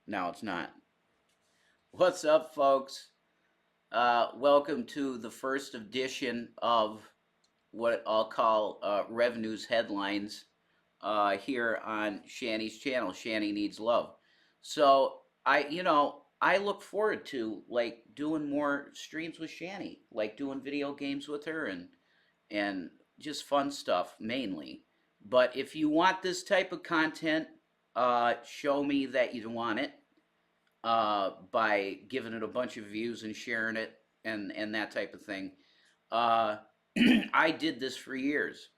No, it's not. What's up, folks? Welcome to the first edition of what I'll call RevNews headlines here on Shanny's channel. Shanny Needs Love. So I look forward to like doing more streams with Shanny, like doing video games with her and just fun stuff mainly. But if you want this type of content, show me that you want it by giving it a bunch of views and sharing it and that type of thing. Uh, I did this for years.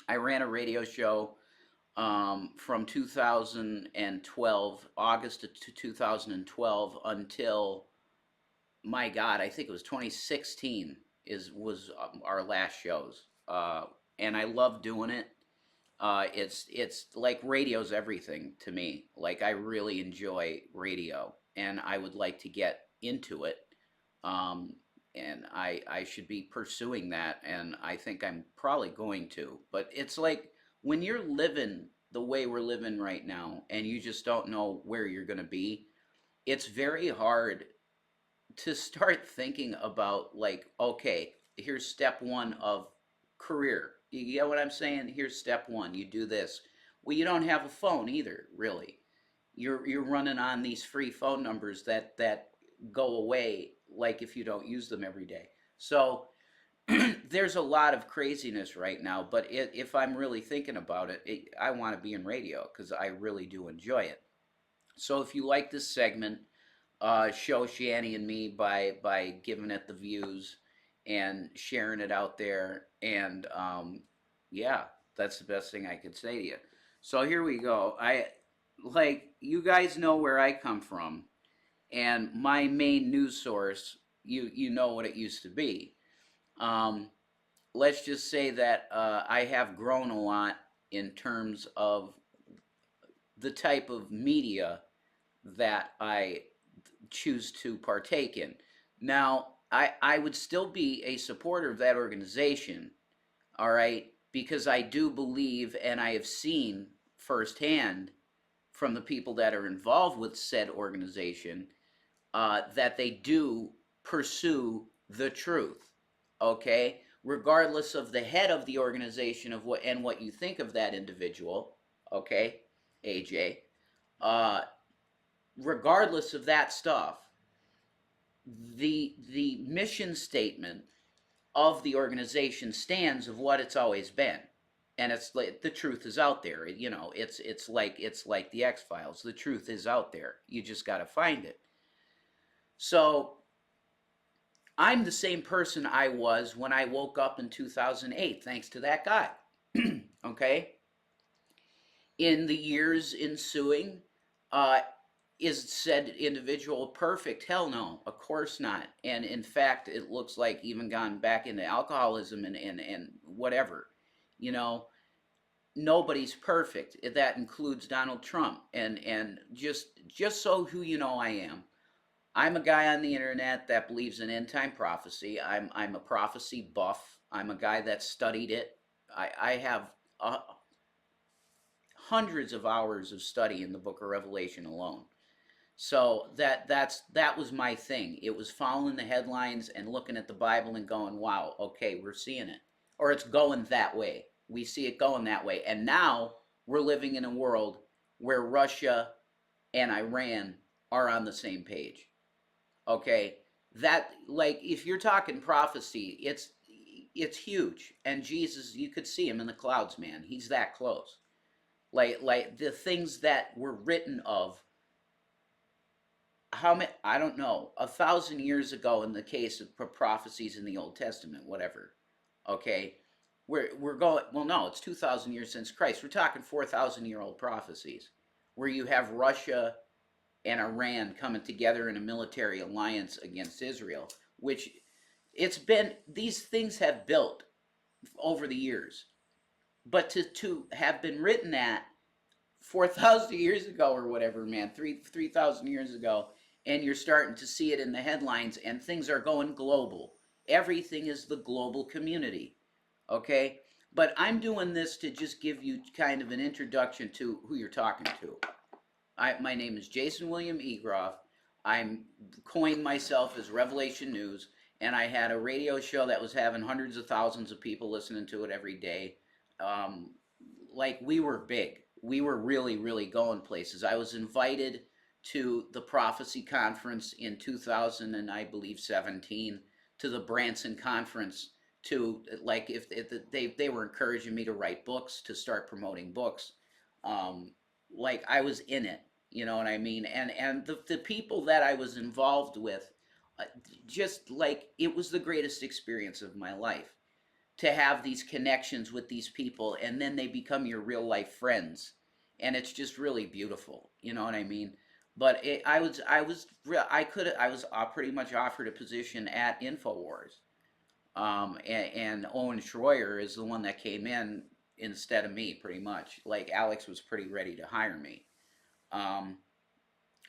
I ran a radio show from 2012, August to 2012 until my God, I think it was 2016 was our last shows, and I love doing it. It's like radio's everything to me. Like I really enjoy radio, and I would like to get into it. Um, and I should be pursuing that, and I think I'm probably going to. But it's like when you're living the way we're living right now, and you just don't know where you're going to be. It's very hard to start thinking about like, okay, here's step one of career. You get what I'm saying? Here's step one. You do this. Well, you don't have a phone either, really. You're running on these free phone numbers that go away like if you don't use them every day. So there's a lot of craziness right now, but if I'm really thinking about it, I want to be in radio because I really do enjoy it. So if you like this segment, show Shanny and me by giving it the views and sharing it out there. And yeah, that's the best thing I could say to you. So here we go. I like you guys know where I come from, and my main news source. You know what it used to be. Um, let's just say that I have grown a lot in terms of the type of media that I choose to partake in. Now, I would still be a supporter of that organization, all right, because I do believe and I have seen firsthand from the people that are involved with said organization that they do pursue the truth, okay, regardless of the head of the organization of what and what you think of that individual, okay, AJ. Uh, Regardless of that stuff, the mission statement of the organization stands of what it's always been, and it's like the truth is out there. It's like the X Files. The truth is out there. You just got to find it. So I'm the same person I was when I woke up in 2008, thanks to that guy. Okay, in the years ensuing, uh, is said individual perfect? Hell no, of course not. And in fact, it looks like even gone back into alcoholism and whatever. You know, nobody's perfect. That includes Donald Trump. And just so who you know I am. I'm a guy on the internet that believes in end time prophecy. I'm a prophecy buff. I'm a guy that studied it. I have hundreds of hours of study in the book of Revelation alone. So that was my thing. It was following the headlines and looking at the Bible and going, "Wow, okay, we're seeing it." Or it's going that way. We see it going that way. And now we're living in a world where Russia and Iran are on the same page. Okay? That like if you're talking prophecy, it's huge. And Jesus, you could see him in the clouds, man. He's that close. Like the things that were written of how many, I don't know, 1,000 years ago in the case of prophecies in the Old Testament, whatever. Okay, we're going. Well, no, it's 2,000 years since Christ. We're talking 4,000-year-old prophecies, where you have Russia and Iran coming together in a military alliance against Israel, which it's been these things have built over the years, but to have been written at 4,000 years ago or whatever, man, 3,000 years ago, and you're starting to see it in the headlines, and things are going global. Everything is the global community, okay? But I'm doing this to just give you kind of an introduction to who you're talking to, My name is Jason William Egroff. I'm coined myself as Revelation News, and I had a radio show that was having hundreds of thousands of people listening to it every day. Um, like we were big. We were really, really going places. I was invited to the Prophecy Conference in 2000 and I believe 17, to the Branson Conference, to like if they were encouraging me to write books, to start promoting books. Um, like I was in it, you know what I mean? And the people that I was involved with, uh, just like it was the greatest experience of my life to have these connections with these people, and then they become your real life friends, and it's just really beautiful, you know what I mean? But I was pretty much offered a position at Infowars, and Owen Schroyer is the one that came in instead of me, pretty much. Like Alex was pretty ready to hire me, um,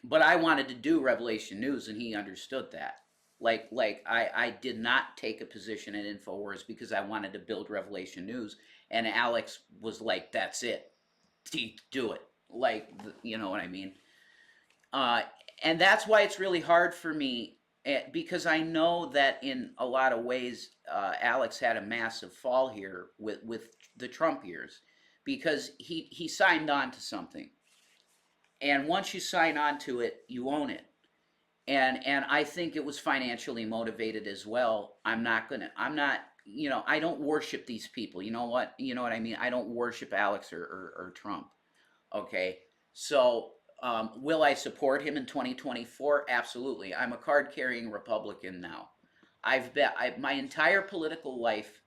but I wanted to do Revelation News, and he understood that. I did not take a position at Infowars because I wanted to build Revelation News, and Alex was like, "That's it, do it." Like, you know what I mean? Uh, and that's why it's really hard for me, because I know that in a lot of ways, Alex had a massive fall here with the Trump years, because he signed on to something, and once you sign on to it, you own it. And I think it was financially motivated as well. I'm not, you know, I don't worship these people. You know what I mean? I don't worship Alex or Trump. Okay. So, will I support him in 2024? Absolutely. I'm a card carrying Republican now. My entire political life,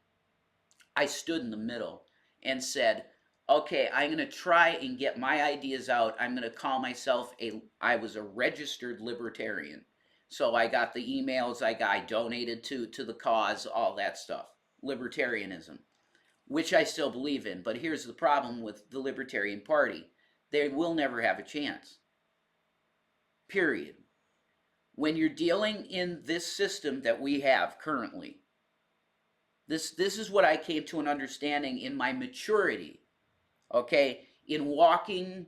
I stood in the middle and said, okay, I'm going to try and get my ideas out. I'm going to call myself I was a registered libertarian. So I got the emails, I donated to the cause, all that stuff. Libertarianism, which I still believe in. But here's the problem with the Libertarian Party: they will never have a chance. Period. When you're dealing in this system that we have currently, this is what I came to an understanding in my maturity, okay, in walking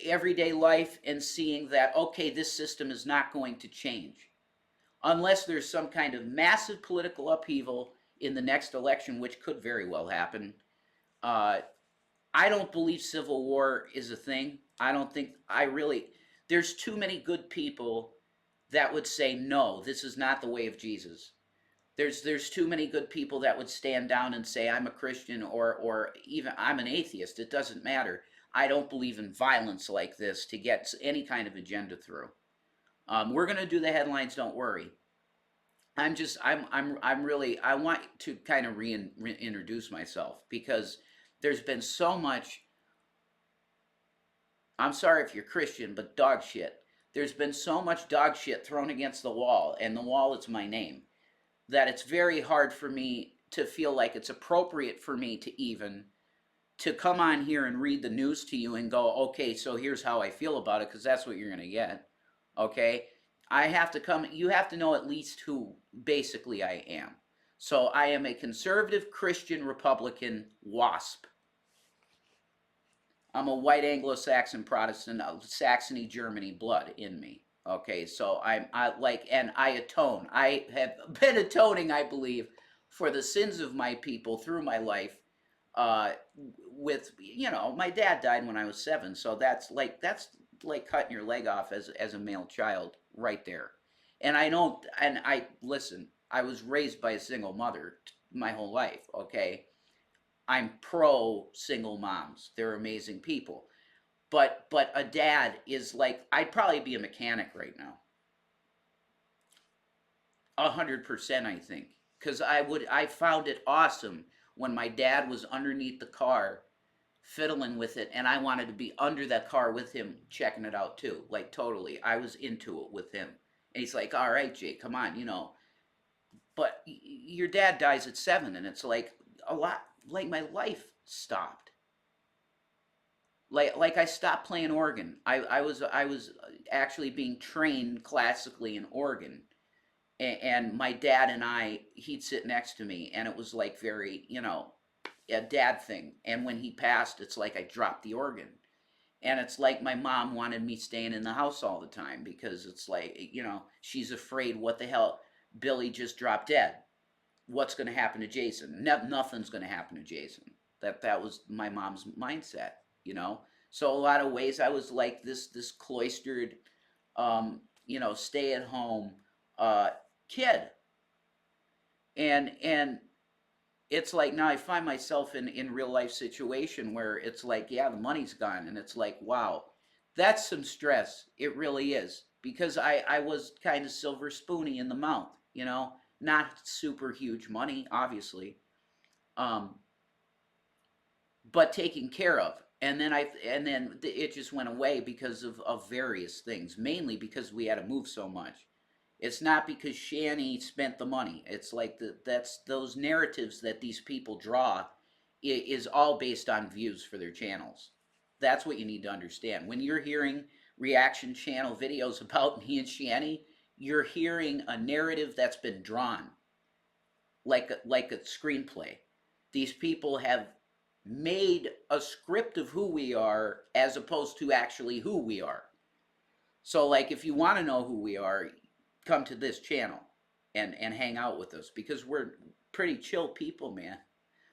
everyday life and seeing that, okay, this system is not going to change unless there's some kind of massive political upheaval in the next election, which could very well happen. uh, I don't believe civil war is a thing. I don't think I really There's too many good people that would say no, this is not the way of Jesus. There's too many good people that would stand down and say I'm a Christian, or even I'm an atheist. It doesn't matter. I don't believe in violence like this to get any kind of agenda through. We're gonna do the headlines. Don't worry. I'm really, I want to kind of reintroduce myself, because there's been so much. I'm sorry if you're Christian, but dog shit. There's been so much dog shit thrown against the wall, and the wall is my name, that it's very hard for me to feel like it's appropriate for me to even to come on here and read the news to you and go, okay, so here's how I feel about it, because that's what you're going to get. Okay? I have to come, you have to know at least who basically I am. So I am a conservative Christian Republican WASP. I'm a white Anglo-Saxon Protestant, Saxony, Germany blood in me. Okay, so and I atone. I have been atoning, I believe, for the sins of my people through my life. Uh, with, my dad died when I was 7, so that's like cutting your leg off as a male child right there. And I don't, and I listen. I was raised by a single mother my whole life. Okay, I'm pro single moms. They're amazing people. But a dad is like, I'd probably be a mechanic right now. 100%, I think, because I found it awesome when my dad was underneath the car fiddling with it, and I wanted to be under that car with him checking it out too. Like, totally, I was into it with him. And he's like, all right, Jake, come on, but your dad dies at 7, and it's like a lot, like my life stopped. Like I stopped playing organ. I was actually being trained classically in organ, and my dad and he'd sit next to me, and it was like very, a dad thing. And when he passed, it's like I dropped the organ, And it's like my mom wanted me staying in the house all the time because it's like, she's afraid what the hell, Billy just dropped dead. What's going to happen to Jason? Nothing's going to happen to Jason. That was my mom's mindset, you know. So a lot of ways I was like this cloistered, stay at home uh, kid, and it's like now I find myself in real life situation where it's like, yeah, the money's gone, and it's like, wow, that's some stress. It really is, because I was kind of silver spoony in the mouth, not super huge money, obviously, um, but taken care of. And then it just went away because of various things, mainly because we had to move so much. It's not because Shanny spent the money. It's like that's those narratives that these people draw is all based on views for their channels. That's what you need to understand. When you're hearing reaction channel videos about me and Shanny, you're hearing a narrative that's been drawn like a screenplay. These people have made a script of who we are as opposed to actually who we are. So, like, if you want to know who we are, come to this channel and hang out with us, because we're pretty chill people, man.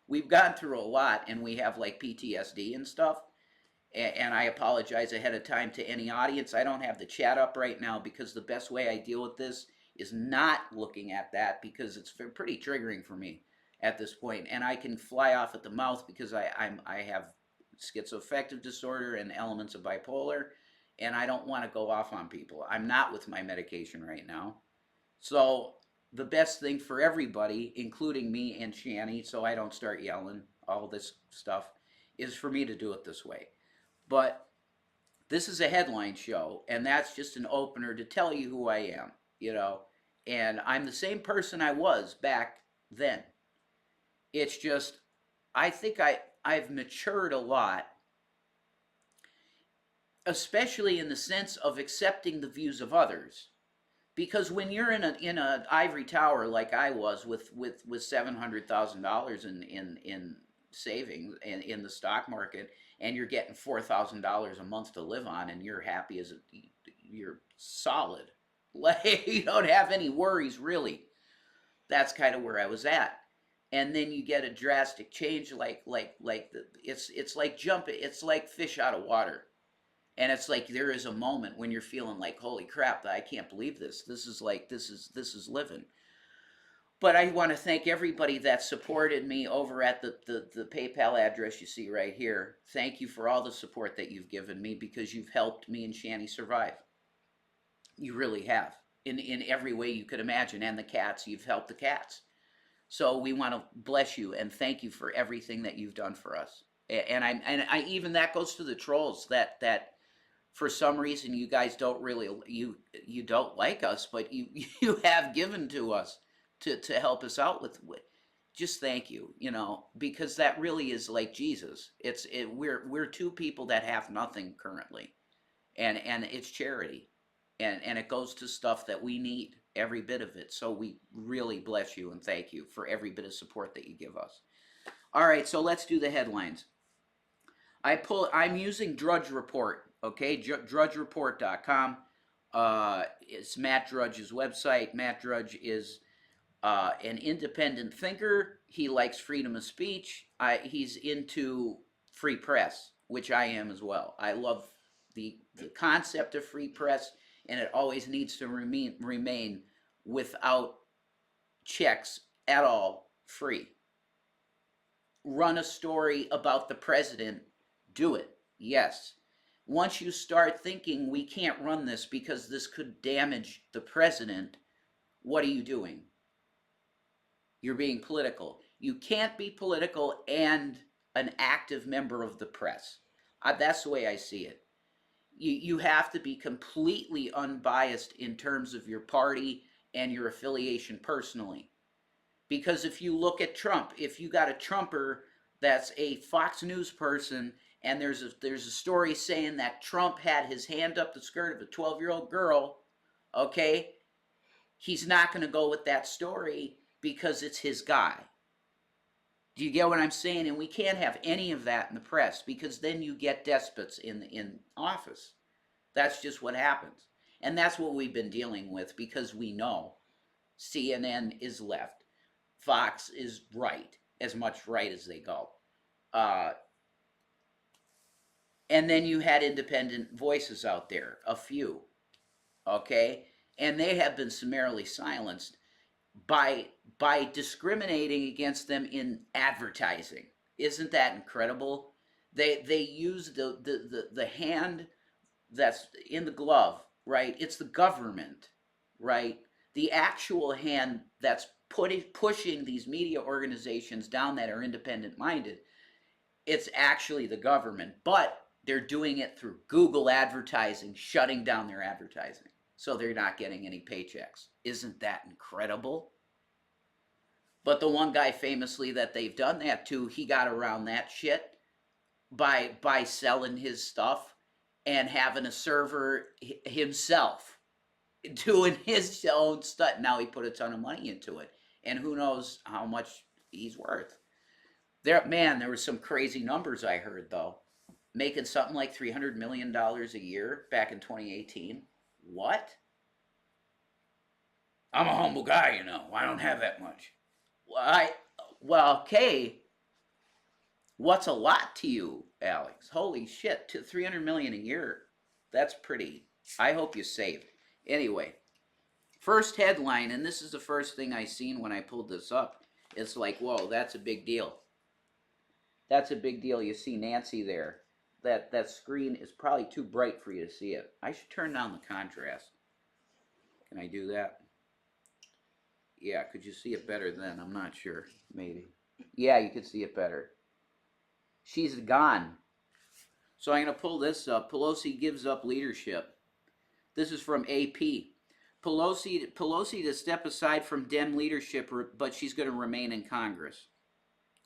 We've gone through a lot, and we have like PTSD and stuff. And I apologize ahead of time to any audience. I don't have the chat up right now because the best way I deal with this is not looking at that, because it's pretty triggering for me at this point, and I can fly off at the mouth because I have schizoaffective disorder and elements of bipolar, and I don't want to go off on people. I'm not with my medication right now, so the best thing for everybody, including me and Shanny, so I don't start yelling all this stuff, is for me to do it this way. But this is a headline show, and that's just an opener to tell you who I am, you know. And I'm the same person I was back then. It's just, I think I've matured a lot, especially in the sense of accepting the views of others. Because when you're in a ivory tower like I was with $700,000 in savings in the stock market, and you're getting $4,000 a month to live on, and you're happy as you're solid, like you don't have any worries really. That's kind of where I was at. And then you get a drastic change, it's like jumping, it's like fish out of water. And it's like there is a moment when you're feeling like, holy crap, I can't believe this. This is living. But I want to thank everybody that supported me over at the PayPal address you see right here. Thank you for all the support that you've given me, because you've helped me and Shanny survive. You really have. In every way you could imagine. And the cats, you've helped the cats. So we want to bless you and thank you for everything that you've done for us. And I even that goes to the trolls that for some reason you guys don't really you don't like us, but you you have given to us to help us out with just thank you, because that really is like Jesus. We're two people that have nothing currently, and it's charity, and it goes to stuff that we need, every bit of it. So we really bless you and thank you for every bit of support that you give us. All right, so let's do the headlines. I'm using Drudge Report, okay, drudgereport.com. It's Matt Drudge's website. Matt Drudge is an independent thinker. He likes freedom of speech. He's into free press, which I am as well. I love the concept of free press, and it always needs to remain without checks at all, free. Run a story about the president, do it. Yes. Once you start thinking we can't run this because this could damage the president, what are you doing? You're being political. You can't be political and an active member of the press. That's the way I see it. You have to be completely unbiased in terms of your party and your affiliation personally. Because if you look at Trump, if you got a Trumper that's a Fox News person, and there's a story saying that Trump had his hand up the skirt of a 12-year-old girl, okay, he's not going to go with that story because it's his guy. Do you get what I'm saying? And we can't have any of that in the press, because then you get despots in office. That's just what happens. And that's what we've been dealing with, because we know CNN is left, Fox is right, as much right as they go. Uh, and then you had independent voices out there, a few, okay? And they have been summarily silenced by discriminating against them in advertising. Isn't that incredible? They use the hand that's in the glove, right? It's the government, right? The actual hand that's pushing these media organizations down that are independent minded. It's actually the government, but they're doing it through Google advertising, shutting down their advertising. So they're not getting any paychecks. Isn't that incredible? But the one guy famously that they've done that to, he got around that shit by selling his stuff and having a server himself doing his own stuff. Now he put a ton of money into it, and who knows how much he's worth. There were some crazy numbers I heard though, making something like $300 million a year back in 2018. What? I'm a humble guy, you know. I don't have that much. Well, okay. What's a lot to you, Alex? Holy shit, 300 million a year. That's pretty. I hope you saved. Anyway, first headline, and this is the first thing I seen when I pulled this up. It's like, whoa, that's a big deal. That's a big deal. You see Nancy there. That screen is probably too bright for you to see it. I should turn down the contrast. Can I do that? Yeah, could you see it better then? I'm not sure. Maybe. Yeah, you could see it better. She's gone. So I'm going to pull this up. Pelosi gives up leadership. This is from AP. Pelosi to step aside from Dem leadership, but she's going to remain in Congress.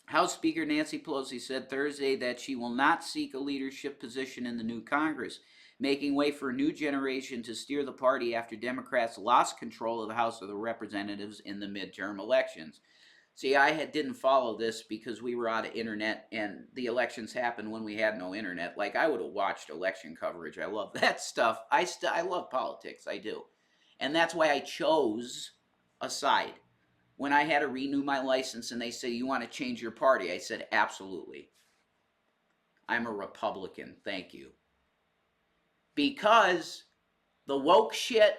House Speaker Nancy Pelosi said Thursday that she will not seek a leadership position in the new Congress, making way for a new generation to steer the party after Democrats lost control of the House of the Representatives in the midterm elections. See, I didn't follow this because we were out of internet, and the elections happened when we had no internet. Like, I would have watched election coverage. I love that stuff. I love politics. I do. And that's why I chose a side. When I had to renew my license and they say, you want to change your party? I said, absolutely. I'm a Republican. Thank you. Because the woke shit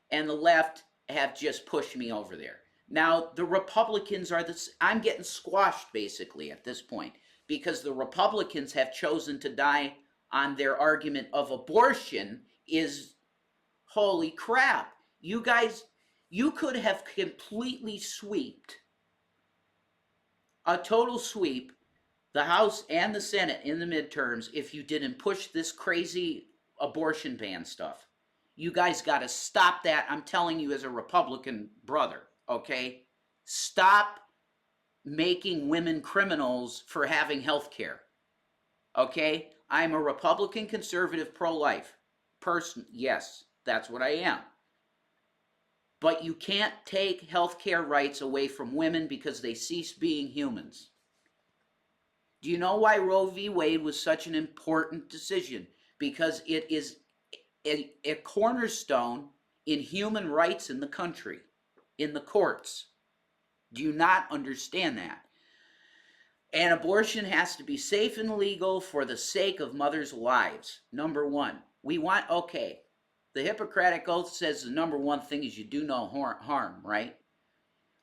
and the left have just pushed me over there. Now, the Republicans are I'm getting squashed basically at this point, because the Republicans have chosen to die on their argument of abortion is, holy crap. You guys, you could have completely swept, a total sweep, the House and the Senate in the midterms if you didn't push this crazy abortion ban stuff. You guys got to stop that. I'm telling you as a Republican brother. Okay? Stop making women criminals for having health care. Okay? I'm a Republican, conservative, pro-life person. Yes, that's what I am. But you can't take health care rights away from women because they cease being humans. Do you know why Roe v. Wade was such an important decision? Because it is a cornerstone in human rights in the country, in the courts. Do you not understand that? And abortion has to be safe and legal for the sake of mothers' lives. Number one. The Hippocratic Oath says the number one thing is you do no harm, right?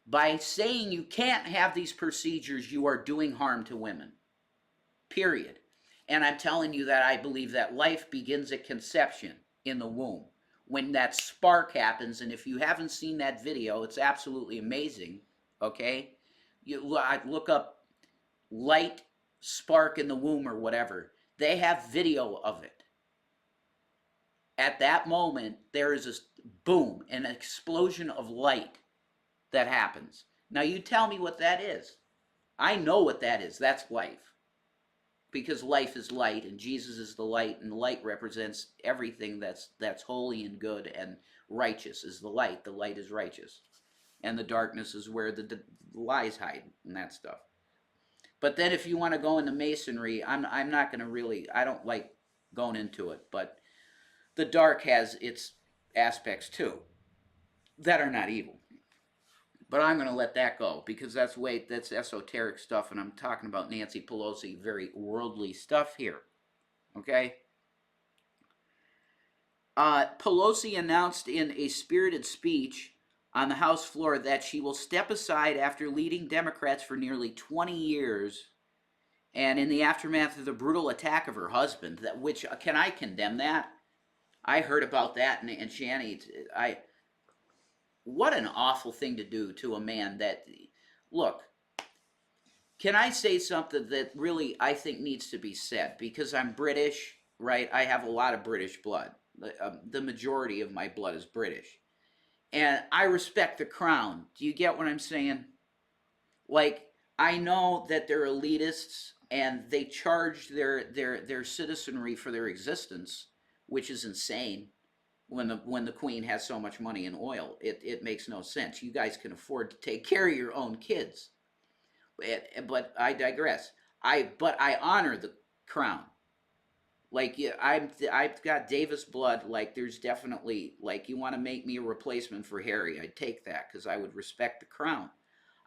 By saying you can't have these procedures, you are doing harm to women. Period. And I'm telling you that I believe that life begins at conception in the womb. When that spark happens, and if you haven't seen that video, it's absolutely amazing, okay? I look up light spark in the womb or whatever. They have video of it. At that moment, there is a boom, an explosion of light that happens. Now you tell me what that is. I know what that is. That's life. Because life is light, and Jesus is the light, and the light represents everything that's holy and good, and righteous is the light. The light is righteous. And the darkness is where the lies hide, and that stuff. But then if you want to go into masonry, I'm not going to really. I don't like going into it, but the dark has its aspects too that are not evil. But I'm going to let that go because that's esoteric stuff, and I'm talking about Nancy Pelosi, very worldly stuff here. Okay. Pelosi announced in a spirited speech on the House floor that she will step aside after leading Democrats for nearly 20 years, and in the aftermath of the brutal attack of her husband. That which can I condemn that? I heard about that, and Shanny, I what an awful thing to do to a man. That look, can I say something that really I think needs to be said? Because I'm British, right? I have a lot of British blood. The majority of my blood is British. And I respect the crown. Do you get what I'm saying? Like, I know that they're elitists and they charge their citizenry for their existence, which is insane. When the queen has so much money in oil, it makes no sense. You guys can afford to take care of your own kids. But I digress. I honor the crown. Like, yeah, I've got Davis blood. Like, there's definitely, like, you want to make me a replacement for Harry, I'd take that because I would respect the crown.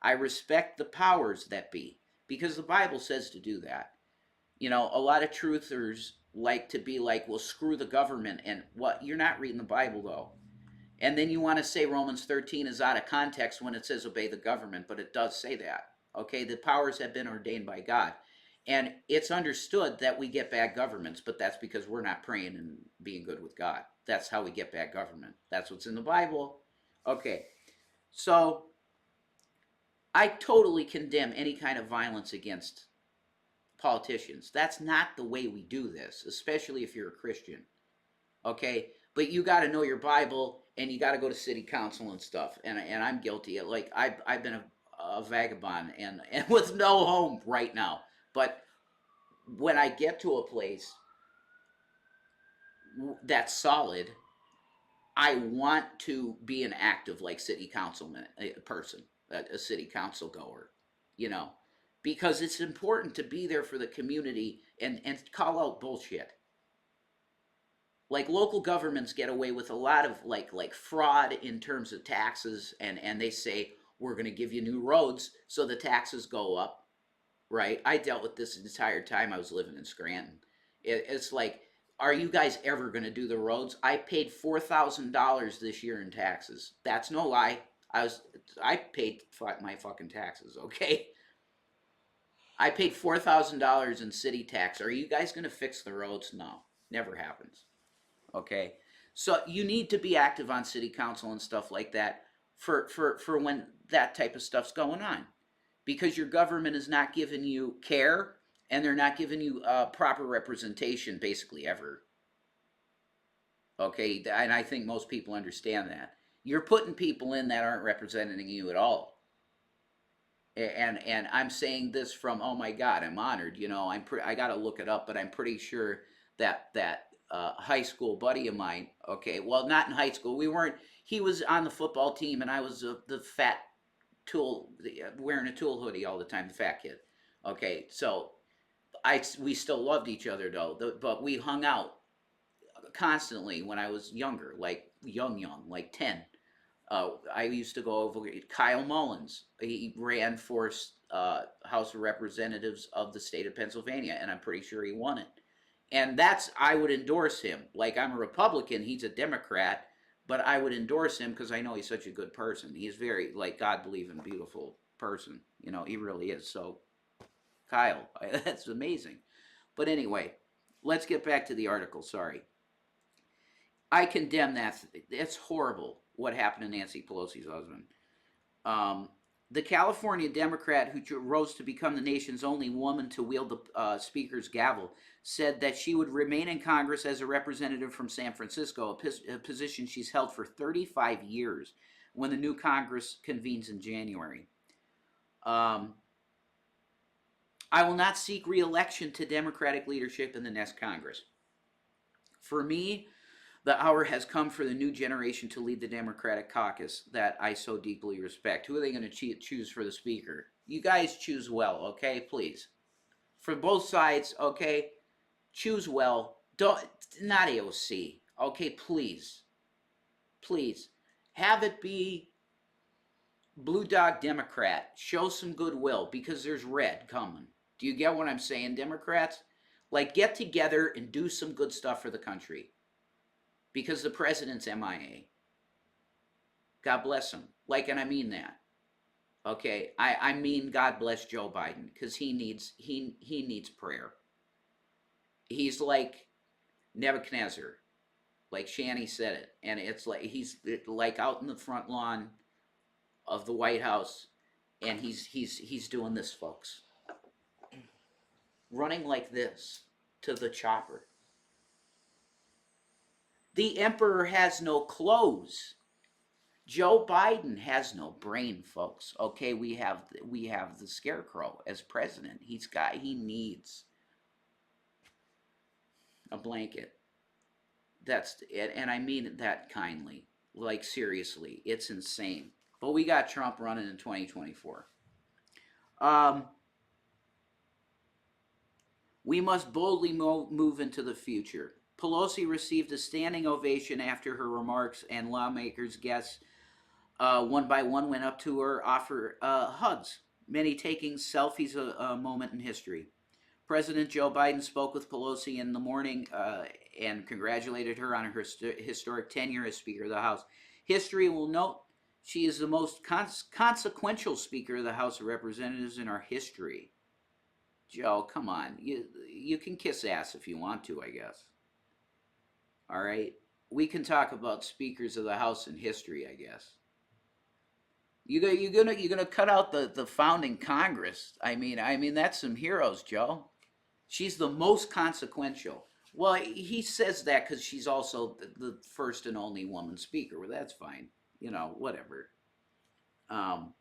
I respect the powers that be because the Bible says to do that. A lot of truthers like to be like, well, screw the government, and what? You're not reading the Bible though. And then you want to say Romans 13 is out of context when it says obey the government, but it does say that. Okay, the powers have been ordained by God. And it's understood that we get bad governments, but that's because we're not praying and being good with God. That's how we get bad government. That's what's in the Bible. Okay, so I totally condemn any kind of violence against politicians. That's not the way we do this, especially if you're a Christian. Okay, but you got to know your Bible and you got to go to city council and stuff. And I'm guilty. Like I've been a vagabond and with no home right now. But when I get to a place that's solid, I want to be an active like city councilman person, a city council goer, you know, because it's important to be there for the community and call out bullshit. Like local governments get away with a lot of like fraud in terms of taxes, and they say we're going to give you new roads so the taxes go up, right? I dealt with this the entire time I was living in Scranton. It's like, are you guys ever going to do the roads? I paid $4,000 this year in taxes. That's no lie. I paid my fucking taxes. Okay, I paid $4,000 in city tax. Are you guys going to fix the roads? No, never happens. Okay, so you need to be active on city council and stuff like that for when that type of stuff's going on, because your government is not giving you care and they're not giving you proper representation basically ever. Okay, and I think most people understand that. You're putting people in that aren't representing you at all. And I'm saying this from, oh my God, I'm honored. I got to look it up, but I'm pretty sure that high school buddy of mine. Okay, well, not in high school. We weren't. He was on the football team, and I was the fat tool, wearing a tool hoodie all the time, the fat kid. Okay, so we still loved each other though, but we hung out constantly when I was younger, like young, like 10. I used to go over Kyle Mullins. He ran for House of Representatives of the state of Pennsylvania, and I'm pretty sure he won it. And I would endorse him. Like, I'm a Republican, he's a Democrat, but I would endorse him because I know he's such a good person. He's very, like, God believing, beautiful person. He really is. So, Kyle, that's amazing. But anyway, let's get back to the article. Sorry. I condemn that. It's horrible what happened to Nancy Pelosi's husband. Um, the California Democrat who rose to become the nation's only woman to wield the speaker's gavel said that she would remain in Congress as a representative from San Francisco, a position she's held for 35 years when the new Congress convenes in January. Um, I will not seek re-election to Democratic leadership in the next Congress. For me, The hour has come for the new generation to lead the Democratic caucus that I so deeply respect. Who are they going to choose for the speaker? You guys choose well, okay? Please. For both sides, okay? Choose well. Don't, not AOC, okay? Please. Please. Have it be Blue Dog Democrat. Show some goodwill because there's red coming. Do you get what I'm saying, Democrats? Like, get together and do some good stuff for the country because the president's MIA. God bless him. Like, and I mean that. Okay, I mean God bless Joe Biden because he needs prayer. He's like Nebuchadnezzar, like Shanny said it, and it's like he's like out in the front lawn of the White House, and he's doing this, folks, running like this to the chopper. The emperor has no clothes. Joe Biden has no brain, folks. Okay, we have the scarecrow as president. He needs a blanket. That's it, and I mean that kindly. Like seriously, it's insane. But we got Trump running in 2024. Um, we must boldly move into the future. Pelosi received a standing ovation after her remarks, and lawmakers, guests, one by one went up to her, offer hugs, many taking selfies, a moment in history. President Joe Biden spoke with Pelosi in the morning and congratulated her on her historic tenure as Speaker of the House. History will note she is the most consequential Speaker of the House of Representatives in our history. Joe, come on. You can kiss ass if you want to, I guess. All right? We can talk about Speakers of the House in history, I guess. You're gonna cut out the founding Congress. I mean that's some heroes, Joe. She's the most consequential. Well, he says that because she's also the first and only woman speaker. Well, that's fine. Whatever. Um,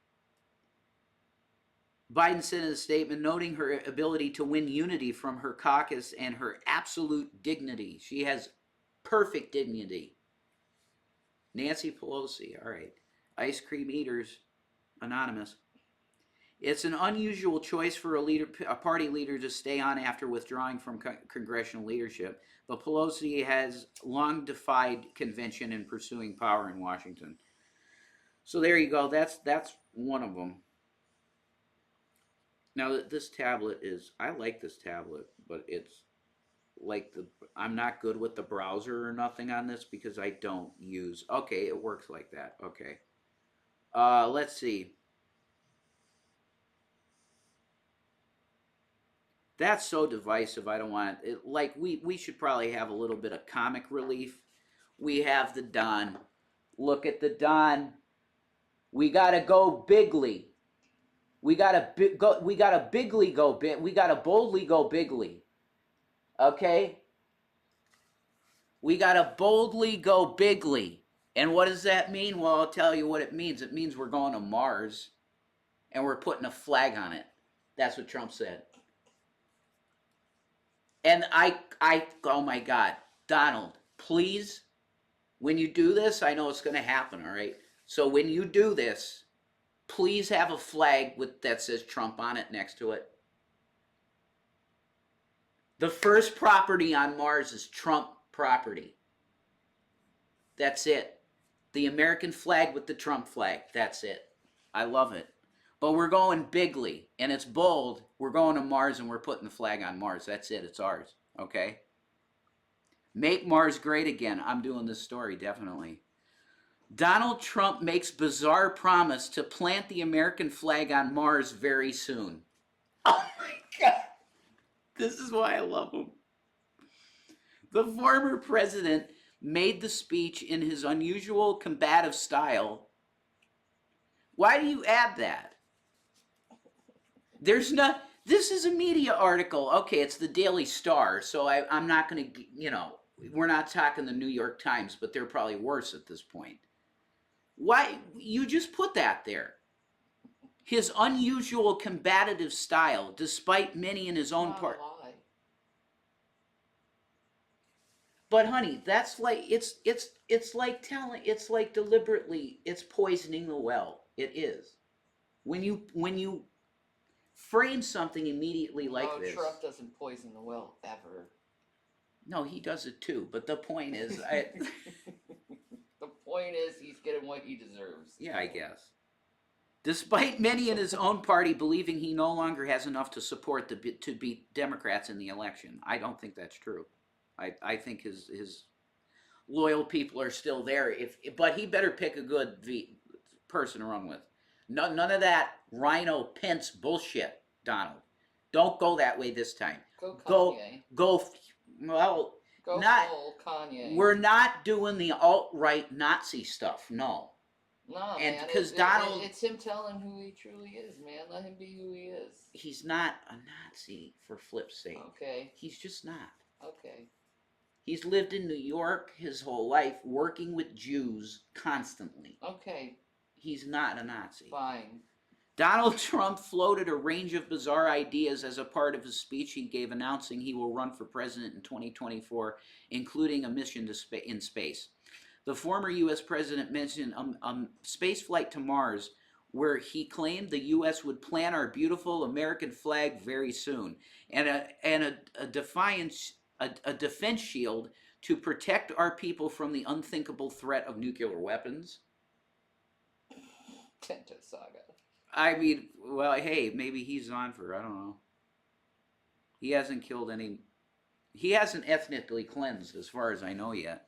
Biden said in a statement noting her ability to win unity from her caucus and her absolute dignity. She has perfect dignity. Nancy Pelosi, all right. Ice cream eaters, anonymous. It's an unusual choice for a party leader to stay on after withdrawing from congressional leadership, but Pelosi has long defied convention in pursuing power in Washington. So there you go. That's one of them. Now this tablet is, I like this tablet, but it's like I'm not good with the browser or nothing on this because I don't use. Okay, it works like that. Okay. Let's see. That's so divisive. I don't want it. Like we should probably have a little bit of comic relief. We have the Don. Look at the Don. We gotta go bigly. We gotta go. We gotta bigly go big. We gotta boldly go bigly. Okay. We gotta boldly go bigly. And what does that mean? Well, I'll tell you what it means. It means we're going to Mars, and we're putting a flag on it. That's what Trump said. And oh my God, Donald, please, when you do this, I know it's going to happen, all right? So when you do this, please have a flag that says Trump on it next to it. The first property on Mars is Trump property. That's it. The American flag with the Trump flag. That's it. I love it. But we're going bigly, and it's bold. We're going to Mars, and we're putting the flag on Mars. That's it. It's ours. Okay? Make Mars great again. I'm doing this story, definitely. Donald Trump makes bizarre promise to plant the American flag on Mars very soon. Oh my God. This is why I love him. The former president made the speech in his unusual combative style. Why do you add that? There's not. This is a media article. Okay, it's the Daily Star, so I'm not going to, we're not talking the New York Times, but they're probably worse at this point. Why? You just put that there. His unusual combative style, despite many in his own part. But honey, that's like it's like it's like deliberately it's poisoning the well. It is. When you frame something immediately like No, this. Trump doesn't poison the well ever. No, he does it too. But the point is, I The point is, he's getting what he deserves. yeah, I guess. Despite many in his own party believing he no longer has enough to support to beat Democrats in the election, I don't think that's true. I think his loyal people are still there. But he better pick a good person to run with. None of that Rhino Pence bullshit, Donald. Don't go that way this time. Go Go Kanye. go. Well, Go not. full Kanye. We're not doing the alt right Nazi stuff. No. No, And man, because Donald, it's him telling who he truly is, man. Let him be who he is. he's not a Nazi for flip's sake. Okay. He's just not. Okay. He's lived in New York his whole life, working with Jews constantly. Okay. He's not a Nazi. Fine. Donald Trump floated a range of bizarre ideas as a part of his speech he gave announcing he will run for president in 2024, including a mission to in space. The former U.S. president mentioned a space flight to Mars where he claimed the U.S. would plant our beautiful American flag very soon, and a defense shield to protect our people from the unthinkable threat of nuclear weapons. Tento Saga. I mean, well, hey, maybe he's on for, I don't know. He hasn't killed any. He hasn't ethnically cleansed, as far as I know yet.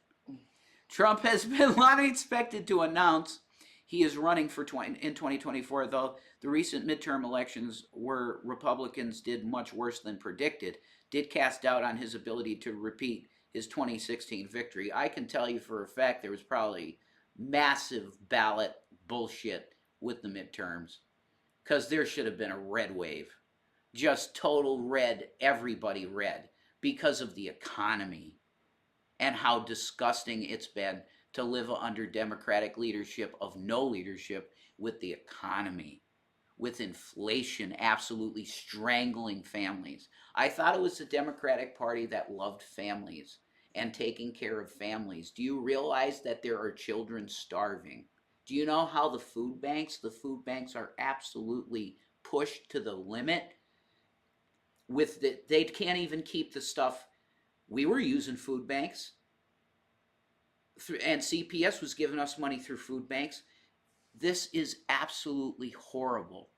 Trump has been long expected to announce he is running for in 2024, though the recent midterm elections, where Republicans did much worse than predicted, did cast doubt on his ability to repeat his 2016 victory. I can tell you for a fact there was probably massive ballot bullshit with the midterms, because there should have been a red wave. Just total red, everybody red, because of the economy and how disgusting it's been to live under Democratic leadership of no leadership, with the economy, with inflation absolutely strangling families. I thought it was the Democratic Party that loved families and taking care of families. Do you realize that there are children starving? Do you know how the food banks are absolutely pushed to the limit? They can't even keep the stuff. We were using food banks, and CPS was giving us money through food banks. This is absolutely horrible.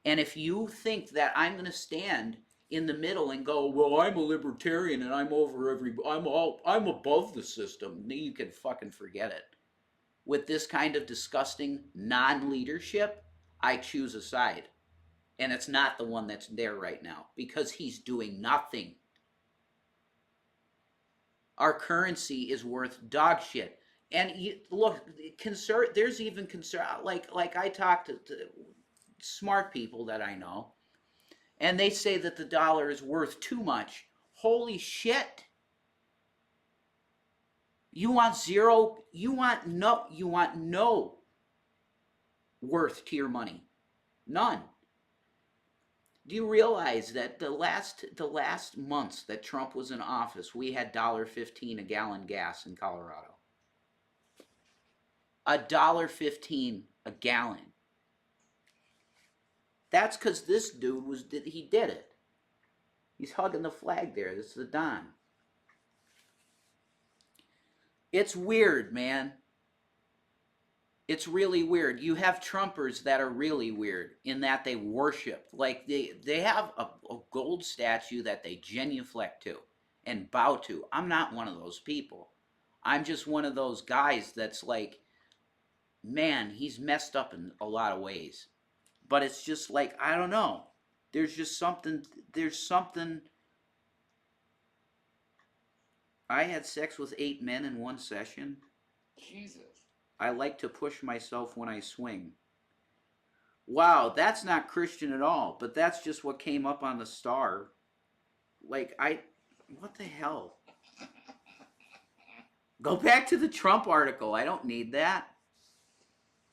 And if you think that I'm going to stand in the middle and go, well, I'm a libertarian and I'm above the system, you can fucking forget it. With this kind of disgusting non-leadership, I choose a side. And it's not the one that's there right now, because he's doing nothing. Our currency is worth dog shit. And look, there's even concern. Like I talk to smart people that I know, and they say that the dollar is worth too much. Holy shit! You want zero? You want no worth to your money, none. Do you realize that the last months that Trump was in office, we had $1.15 a gallon gas in Colorado? $1.15 a gallon. That's because this dude he did it. He's hugging the flag there. This is the Don. It's weird, man. It's really weird. You have Trumpers that are really weird in that they worship. Like they have a gold statue that they genuflect to and bow to. I'm not one of those people. I'm just one of those guys that's like, man, he's messed up in a lot of ways. But it's just like, I don't know. There's something. I had sex with 8 men in one session. Jesus. I like to push myself when I swing. Wow, that's not Christian at all, but that's just what came up on the star. Like, what the hell? Go back to the Trump article. I don't need that.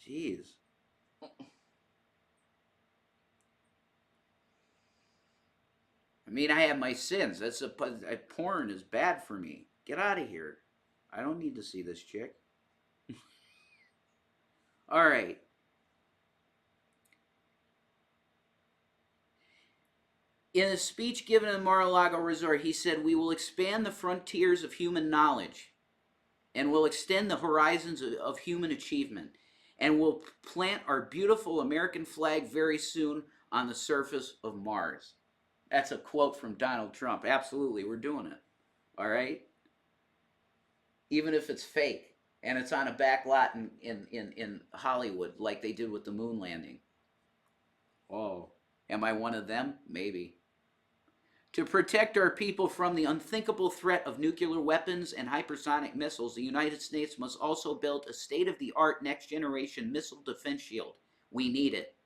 Jeez. I mean, I have my sins. Porn is bad for me. Get out of here. I don't need to see this chick. All right. In a speech given in the Mar-a-Lago resort, he said, "We will expand the frontiers of human knowledge and will extend the horizons of human achievement and will plant our beautiful American flag very soon on the surface of Mars." That's a quote from Donald Trump. Absolutely, we're doing it. All right? Even if it's fake and it's on a back lot in Hollywood like they did with the moon landing. Oh, am I one of them? Maybe. To protect our people from the unthinkable threat of nuclear weapons and hypersonic missiles, the United States must also build a state of the art next generation missile defense shield. We need it.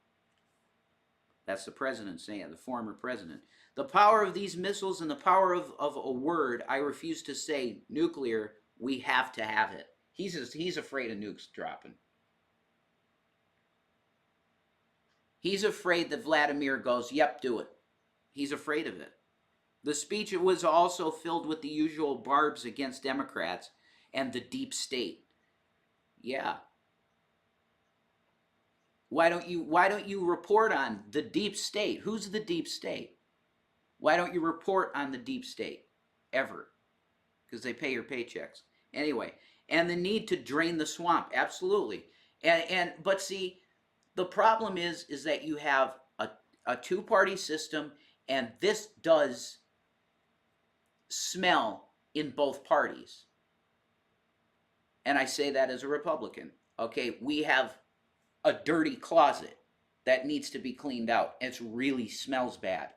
That's the president saying, the former president. The power of these missiles and the power of a word, I refuse to say nuclear, we have to have it. He's afraid of nukes dropping. He's afraid that Vladimir goes, yep, do it. He's afraid of it. The speech was also filled with the usual barbs against Democrats and the deep state. Yeah. Why don't you report on the deep state? Who's the deep state? Why don't you report on the deep state ever? Because they pay your paychecks. Anyway, and the need to drain the swamp, absolutely. But see, the problem is that you have a two-party system, and this does smell in both parties. And I say that as a Republican. Okay, we have a dirty closet that needs to be cleaned out. It really smells bad.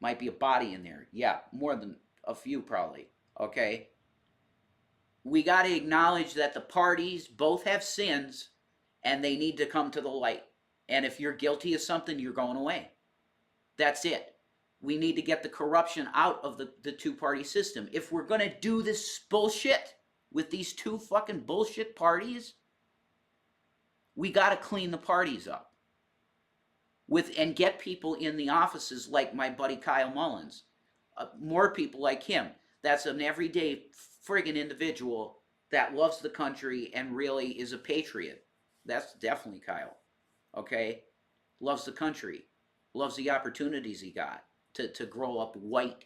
Might be a body in there. Yeah, more than a few probably. Okay? We got to acknowledge that the parties both have sins and they need to come to the light. And if you're guilty of something, you're going away. That's it. We need to get the corruption out of the two-party system. If we're going to do this bullshit with these two fucking bullshit parties, we got to clean the parties up and get people in the offices like my buddy Kyle Mullins. More people like him. That's an everyday friggin' individual that loves the country and really is a patriot. That's definitely Kyle. Okay? Loves the country. Loves the opportunities he got to grow up white.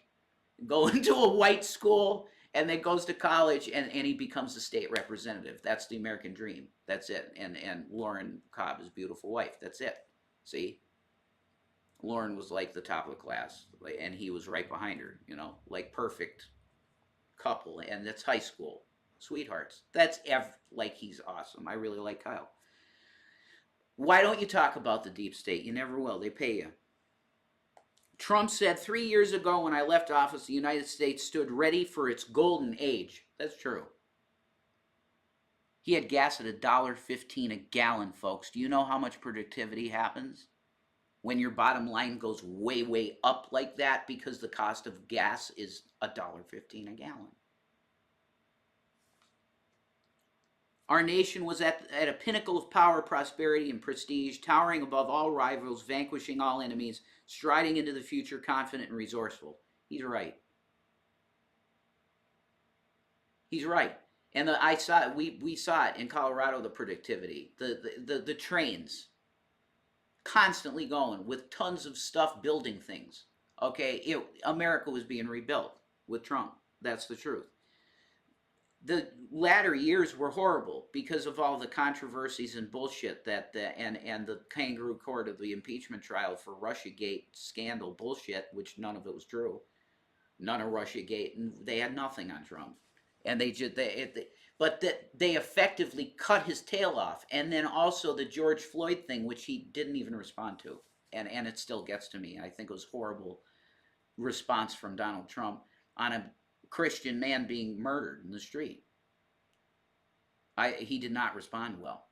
Go into a white school and then goes to college and he becomes a state representative. That's the American dream. That's it. And Lauren Cobb, his beautiful wife. That's it. See? Lauren was like the top of the class and he was right behind her, like perfect couple. And that's high school. Sweethearts. That's like he's awesome. I really like Kyle. Why don't you talk about the deep state? You never will. They pay you. Trump said 3 years ago when I left office, the United States stood ready for its golden age. That's true. He had gas at $1.15 a gallon, folks. Do you know how much productivity happens when your bottom line goes way, way up like that because the cost of gas is $1.15 a gallon? Our nation was at a pinnacle of power, prosperity, and prestige, towering above all rivals, vanquishing all enemies, striding into the future confident and resourceful. He's right. He's right. And I saw it, we saw it in Colorado, the productivity, the trains constantly going with tons of stuff building things. Okay, America was being rebuilt with Trump. That's the truth. The latter years were horrible because of all the controversies and bullshit and the kangaroo court of the impeachment trial for Russiagate scandal bullshit, which none of it was true. None of Russiagate, and they had nothing on Trump, and they effectively cut his tail off, and then also the George Floyd thing, which he didn't even respond to, and it still gets to me. I think it was horrible response from Donald Trump on a Christian man being murdered in the street. He did not respond well.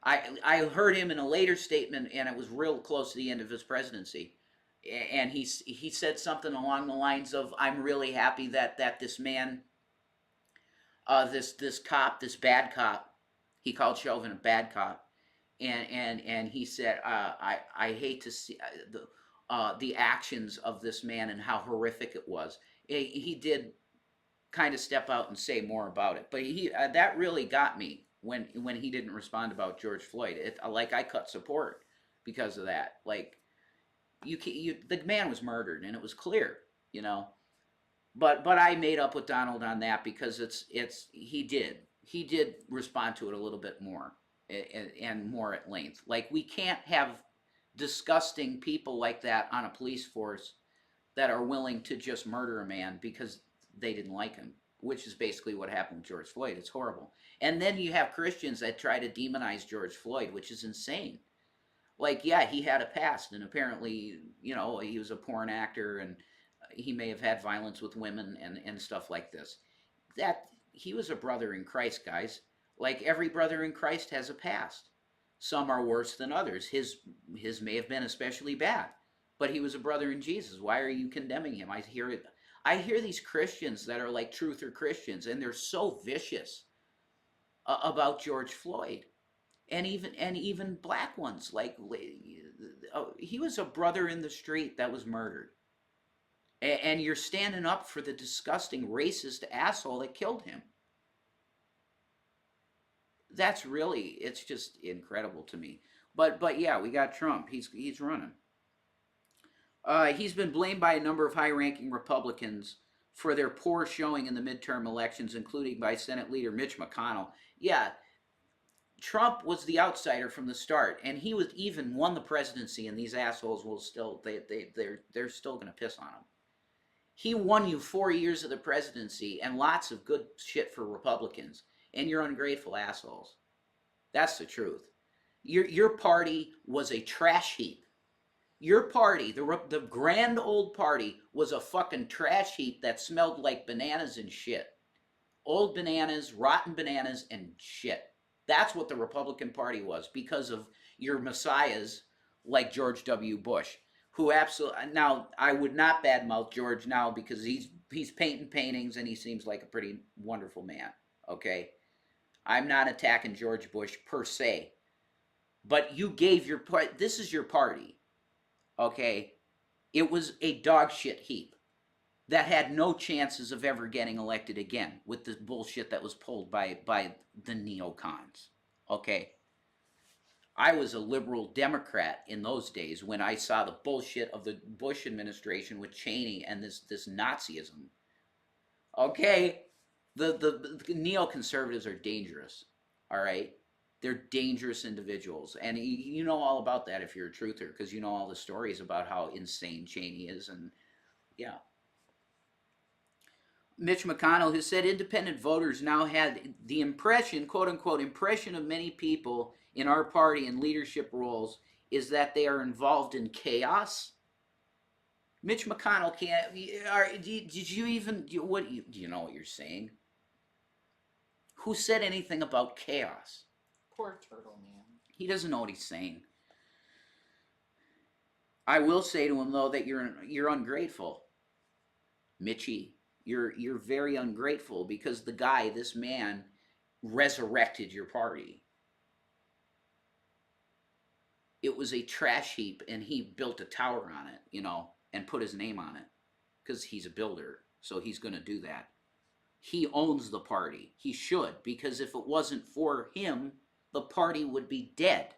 I heard him in a later statement, and it was real close to the end of his presidency, and he said something along the lines of, "I'm really happy that this man, this cop, this bad cop," he called Chauvin a bad cop, and he said, I hate to see the actions of this man and how horrific it was. he did kind of step out and say more about it. But he that really got me when he didn't respond about George Floyd. Like I cut support because of that. Like the man was murdered and it was clear, you know. But I made up with Donald on that because he did respond to it a little bit more and more at length. Like we can't have disgusting people like that on a police force that are willing to just murder a man because they didn't like him, which is basically what happened with George Floyd. It's horrible. And then you have Christians that try to demonize George Floyd, which is insane. Like, yeah, he had a past, and apparently, you know, he was a porn actor, and he may have had violence with women and stuff like this. That he was a brother in Christ, guys. Like every brother in Christ has a past. Some are worse than others. His may have been especially bad, but he was a brother in Jesus. Why are you condemning him? I hear it. I hear these Christians that are like truther Christians, and they're so vicious about George Floyd, and even black ones. Like he was a brother in the street that was murdered, and you're standing up for the disgusting racist asshole that killed him. That's really, it's just incredible to me. But yeah, we got Trump. He's running. He's been blamed by a number of high-ranking Republicans for their poor showing in the midterm elections, including by Senate Leader Mitch McConnell. Yeah, Trump was the outsider from the start, and he was even won the presidency, and these assholes will still they're still gonna piss on him. He won you 4 years of the presidency and lots of good shit for Republicans, and you're ungrateful assholes. That's the truth. Your party was a trash heap. Your party, the grand old party, was a fucking trash heap that smelled like bananas and shit. Old bananas, rotten bananas, and shit. That's what the Republican Party was because of your messiahs like George W. Bush, who absolutely, now I would not badmouth George now because he's painting paintings and he seems like a pretty wonderful man. Okay, I'm not attacking George Bush per se, but you gave your part. This is your party. Okay, it was a dog shit heap that had no chances of ever getting elected again with the bullshit that was pulled by the neocons. Okay, I was a liberal Democrat in those days when I saw the bullshit of the Bush administration with Cheney and this Nazism. Okay, the neoconservatives are dangerous. All right, they're dangerous individuals, and you know all about that if you're a truther, because you know all the stories about how insane Cheney is, and yeah. Mitch McConnell has said independent voters now had the impression, quote unquote, impression of many people in our party in leadership roles is that they are involved in chaos. Mitch McConnell can't. Did you even do you know what you're saying? Who said anything about chaos? Poor turtle man. He doesn't know what he's saying. I will say to him though that you're ungrateful, Mitchie. You're very ungrateful because this man, resurrected your party. It was a trash heap, and he built a tower on it, you know, and put his name on it because he's a builder, so he's going to do that. He owns the party. He should, because if it wasn't for him, the party would be dead.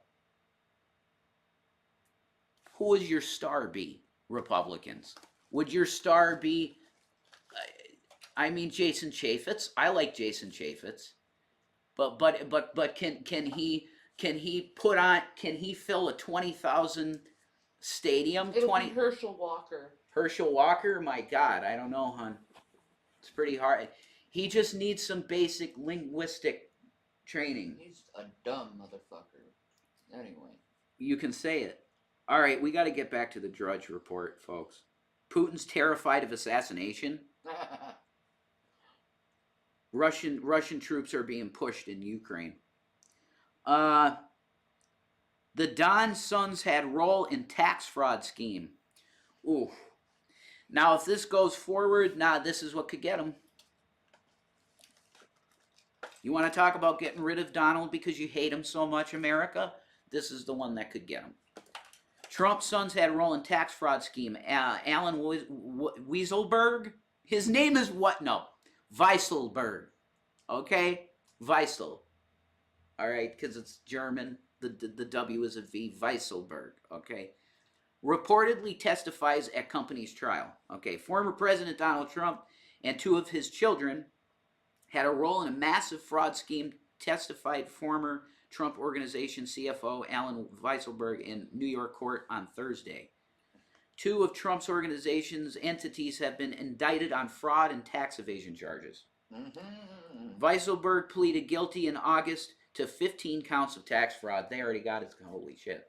Who would your star be, Republicans? Would your star be, I mean, Jason Chaffetz? I like Jason Chaffetz, but can he fill a 20,000 stadium? It'll 20 be Herschel Walker. Herschel Walker? My God, I don't know, hon. It's pretty hard. He just needs some basic linguistic training. He's a dumb motherfucker. Anyway. You can say it. All right, we got to get back to the Drudge Report, folks. Putin's terrified of assassination. Russian troops are being pushed in Ukraine. The Don sons had role in tax fraud scheme. Ooh. Now, if this goes forward, this is what could get them. You want to talk about getting rid of Donald because you hate him so much, America? This is the one that could get him. Trump's sons had a role in tax fraud scheme. Alan Weaselberg, His name is what? No, Weisselberg. Okay, Weissel. All right, because it's German. The W is a V. Weisselberg. Okay, reportedly testifies at company's trial. Okay, former President Donald Trump and two of his children had a role in a massive fraud scheme, testified former Trump Organization CFO Alan Weisselberg in New York court on Thursday. Two of Trump's organization's entities have been indicted on fraud and tax evasion charges. Weisselberg pleaded guilty in August to 15 counts of tax fraud. They already got it. Holy shit.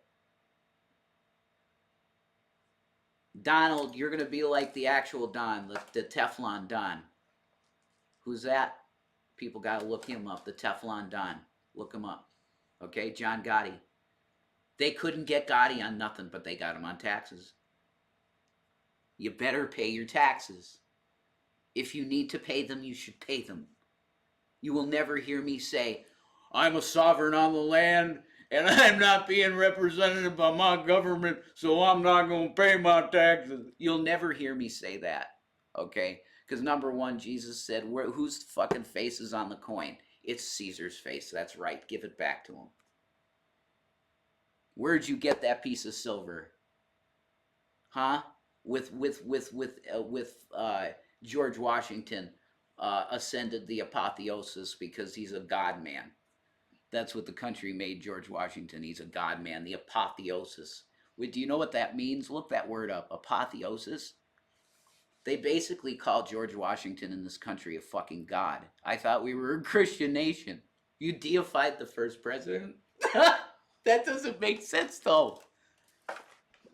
Donald, you're going to be like the actual Don, the Teflon Don. Who's that? People got to look him up. The Teflon Don. Look him up. Okay, John Gotti. They couldn't get Gotti on nothing, but they got him on taxes. You better pay your taxes. If you need to pay them, you should pay them. You will never hear me say, I'm a sovereign on the land and I'm not being represented by my government, so I'm not going to pay my taxes. You'll never hear me say that, okay? Because number one, Jesus said, whose fucking face is on the coin? It's Caesar's face. That's right. Give it back to him. Where'd you get that piece of silver? Huh? With George Washington ascended the apotheosis because he's a god man. That's what the country made George Washington. He's a god man. The apotheosis. Do you know what that means? Look that word up. Apotheosis. They basically called George Washington in this country a fucking god. I thought we were a Christian nation. You deified the first president? That doesn't make sense, though.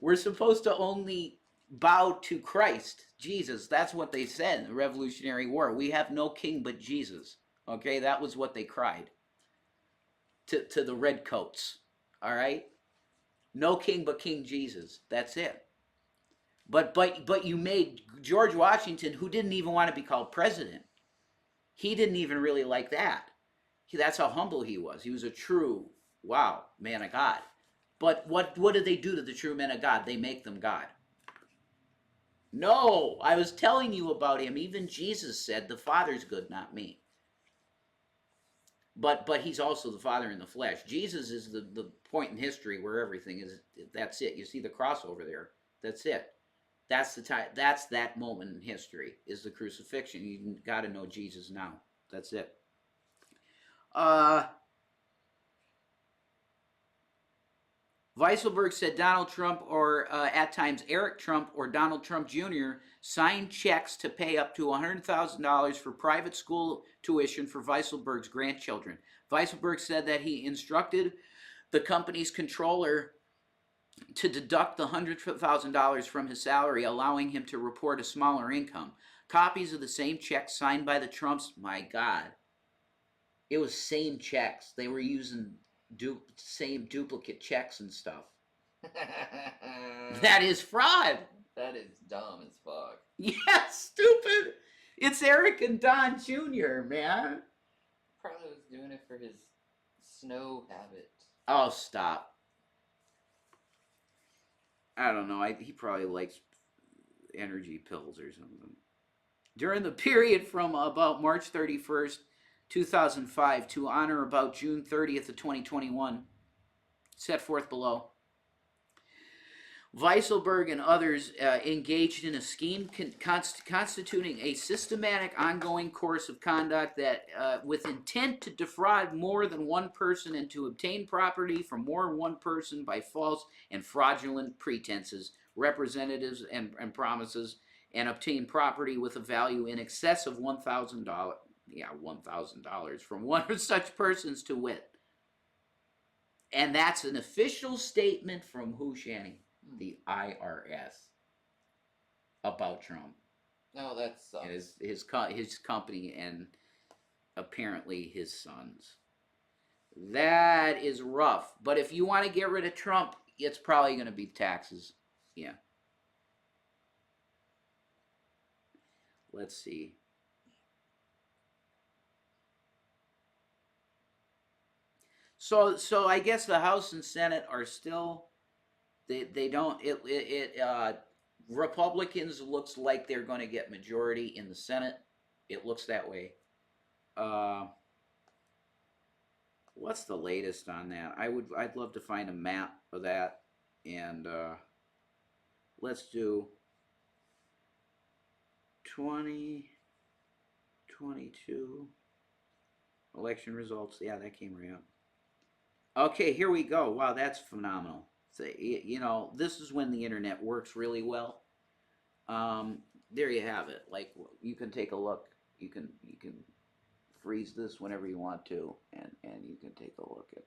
We're supposed to only bow to Christ, Jesus. That's what they said in the Revolutionary War. We have no king but Jesus. Okay, that was what they cried to the redcoats. All right, no king but King Jesus. That's it. But you made George Washington, who didn't even want to be called president. He didn't even really like that. That's how humble he was. He was a true, wow, man of God. But what did they do to the true men of God? They make them God. No, I was telling you about him. Even Jesus said, the Father's good, not me. But he's also the Father in the flesh. Jesus is the point in history where everything is, that's it. You see the cross over there. That's it. That's the time. That's that moment in history, is the crucifixion. You got to know Jesus now. That's it. Weisselberg said Donald Trump, or at times Eric Trump or Donald Trump Jr., signed checks to pay up to $100,000 for private school tuition for Weisselberg's grandchildren. Weisselberg said that he instructed the company's controller to deduct the $100,000 from his salary, allowing him to report a smaller income. Copies of the same checks signed by the Trumps, my God, it was same checks. They were using same duplicate checks and stuff. That is fraud. That is dumb as fuck. Yeah, stupid. It's Eric and Don Jr., man. Probably was doing it for his snow habit. Oh, stop. I don't know. He probably likes energy pills or something. During the period from about March 31st, 2005 to honor about June 30th of 2021, set forth below, Weisselberg and others engaged in a scheme constituting a systematic ongoing course of conduct that with intent to defraud more than one person and to obtain property from more than one person by false and fraudulent pretenses, representatives, and promises, and obtain property with a value in excess of $1,000. Yeah, $1,000 from one of such persons, to wit. And that's an official statement from who, Shanny? The IRS about Trump. No, that sucks. And his company and apparently his sons. That is rough. But if you want to get rid of Trump, it's probably going to be taxes. Yeah. Let's see. So I guess the House and Senate are still, they don't, Republicans looks like they're going to get majority in the Senate. It looks that way. Uh, what's the latest on that? I'd love to find a map of that, and let's do 2022 election results. Yeah, that came right up. Okay, here we go. Wow, that's phenomenal. So, this is when the internet works really well. Um, there you have it. Like, you can take a look. You can freeze this whenever you want to, and you can take a look at.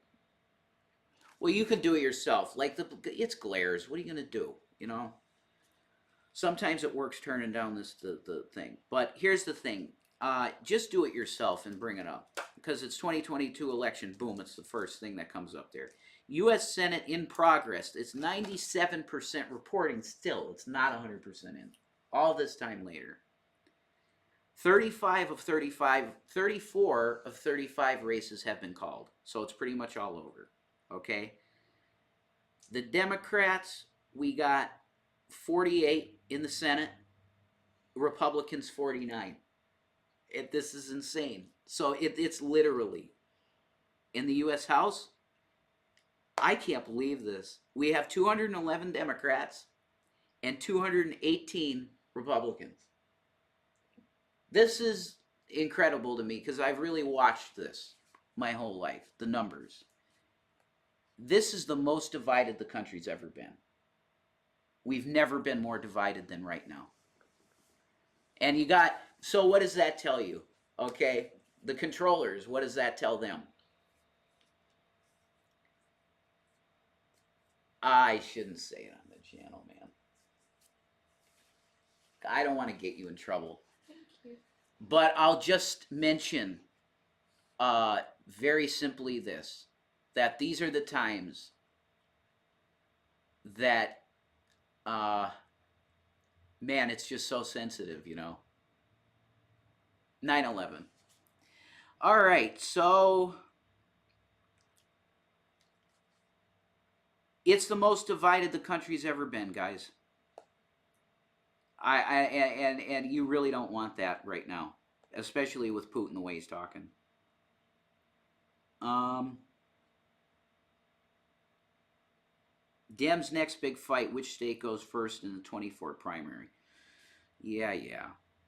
Well, you can do it yourself. Like it's glares. What are you gonna do? Sometimes it works turning down the thing. But here's the thing. Just do it yourself and bring it up because it's 2022 election. Boom! It's the first thing that comes up there. U.S. Senate in progress. It's 97% reporting still. It's not 100% in. All this time later. 35 of 35, 34 of 35 races have been called. So it's pretty much all over. Okay? The Democrats, we got 48 in the Senate, Republicans 49. This is insane. So it's literally in the U.S. House. I can't believe this. We have 211 Democrats and 218 Republicans. This is incredible to me because I've really watched this my whole life, the numbers. This is the most divided the country's ever been. We've never been more divided than right now. And so what does that tell you? Okay, the controllers, what does that tell them? I shouldn't say it on the channel, man. I don't want to get you in trouble. Thank you. But I'll just mention very simply this, that these are the times that, man, it's just so sensitive, 9/11. All right, so it's the most divided the country's ever been, guys. And you really don't want that right now, especially with Putin the way he's talking. Dems next big fight. Which state goes first in the 24 primary? Yeah.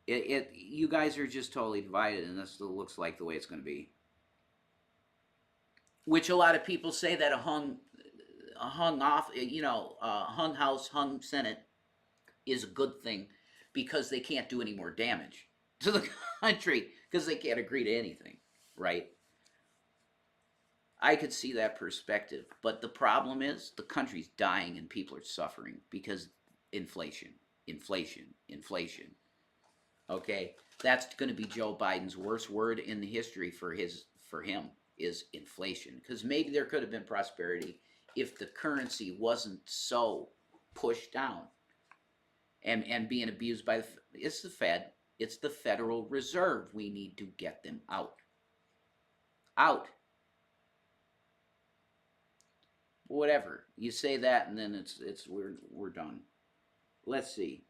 You guys are just totally divided, and this looks like the way it's going to be. Which a lot of people say that a hung house, hung Senate is a good thing because they can't do any more damage to the country because they can't agree to anything, right? I could see that perspective, but the problem is the country's dying and people are suffering because inflation. Okay, that's going to be Joe Biden's worst word in the history for him is inflation, because maybe there could have been prosperity if the currency wasn't so pushed down and being abused by it's the Fed, it's the Federal Reserve. We need to get them out. Whatever you say that, and then we're done. Let's see.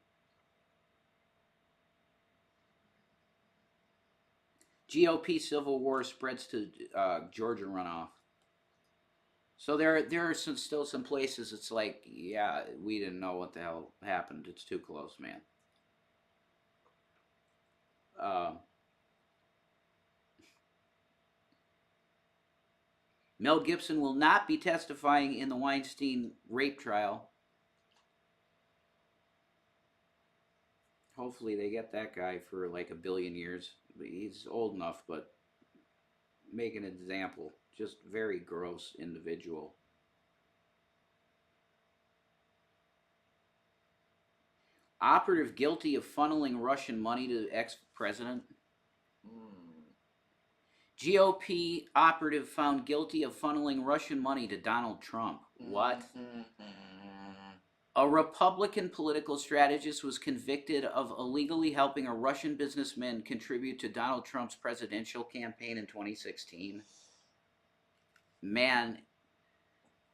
GOP civil war spreads to Georgia runoff. So there are still some places it's like, yeah, we didn't know what the hell happened. It's too close, man. Mel Gibson will not be testifying in the Weinstein rape trial. Hopefully they get that guy for like 1 billion years. He's old enough, but make an example. Just very gross individual. Operative guilty of funneling Russian money to ex-president. GOP operative found guilty of funneling Russian money to Donald Trump. What? A Republican political strategist was convicted of illegally helping a Russian businessman contribute to Donald Trump's presidential campaign in 2016. Man,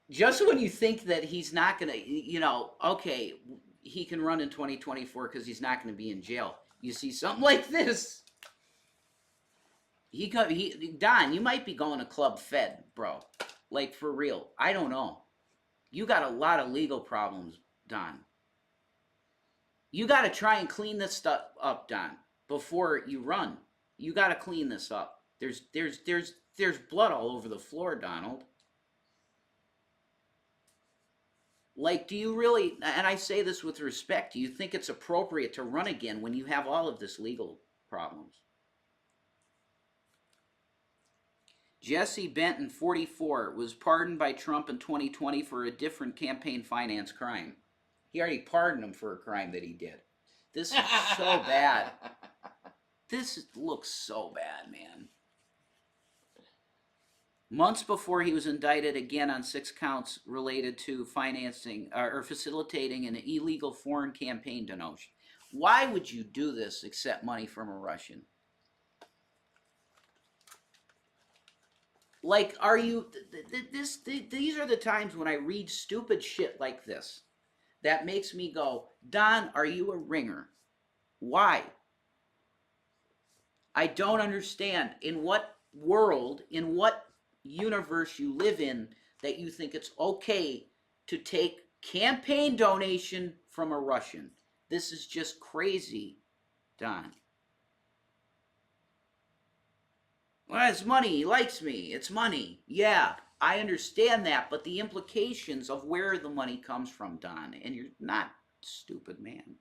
just when you think that he's not going to, okay, he can run in 2024 because he's not going to be in jail. You see something like this, Don, you might be going to Club Fed, bro. Like for real. I don't know. You got a lot of legal problems, Don. You got to try and clean this stuff up, Don, before you run. You got to clean this up. There's blood all over the floor, Donald. Like, do you really, and I say this with respect, do you think it's appropriate to run again when you have all of this legal problems? Jesse Benton, 44, was pardoned by Trump in 2020 for a different campaign finance crime. He already pardoned him for a crime that he did. This is so bad. This looks so bad, man. Months before he was indicted again on 6 counts related to financing or facilitating an illegal foreign campaign donation. Why would you do this, accept money from a Russian? Like, are you, these are the times when I read stupid shit like this that makes me go, Don, are you a ringer? Why? I don't understand in what world, in what universe you live in that you think it's okay to take campaign donation from a Russian. This is just crazy, Don. Well, it's money. He likes me. It's money. Yeah, I understand that, but the implications of where the money comes from, Don, and you're not stupid, man.